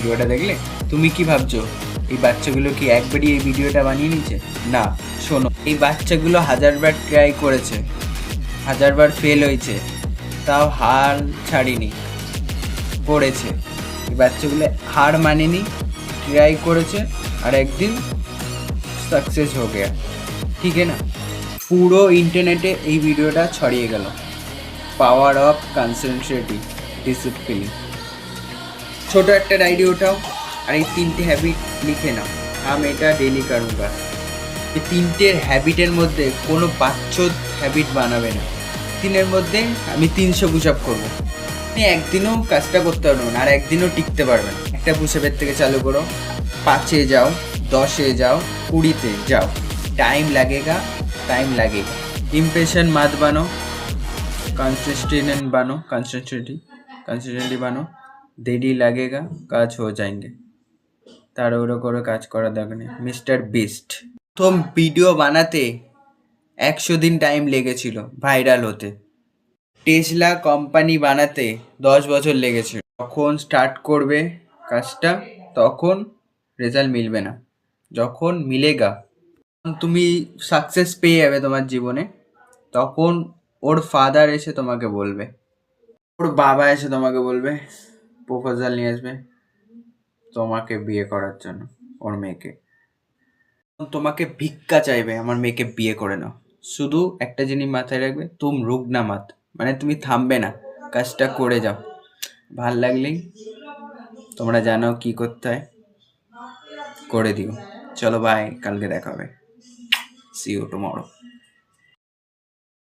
ভিডিওটা দেখলে? তুমি কি ভাবছো এই বাচ্চাগুলো কি একবারই এই ভিডিওটা বানিয়ে নিয়েছে? না, শোনো, এই বাচ্চাগুলো হাজারবার ট্রাই করেছে, হাজারবার ফেল হয়েছে, তাও হার ছাড়িনি, করেছে। এই বাচ্চাগুলো হার মানেনি, ট্রাই করেছে, আর একদিন सक्सेस हो गया। ठीक है ना? পুরো ইন্টারনেটে এই ভিডিওটা ছড়িয়ে গেল। Power of concentrative discipline. ছোট একটা ডায়েরি ওঠাও আর এই 3টে হ্যাবিট লিখে নাও। আমি এটা ডেলি করুঙ্গা। এই 3টের হ্যাবিটের মধ্যে কোনো বাচ্চোদ হ্যাবিট বানাবে না। দিনের মধ্যে আমি 300 পুশ আপ করবো। আপনি একদিনও কাজটা করতে পারবেন না, আর একদিনও টিকতে পারবেন। একটা পুশ আপের থেকে চালু করো, 5-এ যাও, 10-এ যাও, 20-তে যাও। टाइम लगेगा, टाइम लगेगा। इम्पेशेंट मत बनो, कंसिस्टेंटली बनो। देरी लगेगा, কাজ हो जाएंगे। তাড়াহুড়ো করে কাজ করা দরকার নেই। মিস্টার বিস্ট প্রথম ভিডিও বানাতে 100 দিন টাইম লেগেছিল ভাইরাল হতে। টেসলা কোম্পানি বানাতে 10 বছর লেগেছিল। যখন স্টার্ট করবে কাজটা তখন রেজাল্ট মিলবে না, যখন মিলেগা তুমি সাকসেস পেয়ে যাবে তোমার জীবনে, তখন ওর ফাদার এসে তোমাকে বলবে, ওর বাবা এসে তোমাকে বলবে, প্রপোজাল নিয়ে আসবে তোমাকে বিয়ে করার জন্য, ওর মেয়েকে। তোমাকে ভিক্ষা চাইবে, আমার মেয়েকে বিয়ে করে নাও। শুধু একটা জিনিস মাথায় রাখবে, তুম রুক না মাত, মানে তুমি থামবে না, কাজটা করে যাও। ভাল লাগলেই তোমরা জানো কি করতে হয়, করে দিও। চলো বাই, কালকে দেখা হবে। See you tomorrow.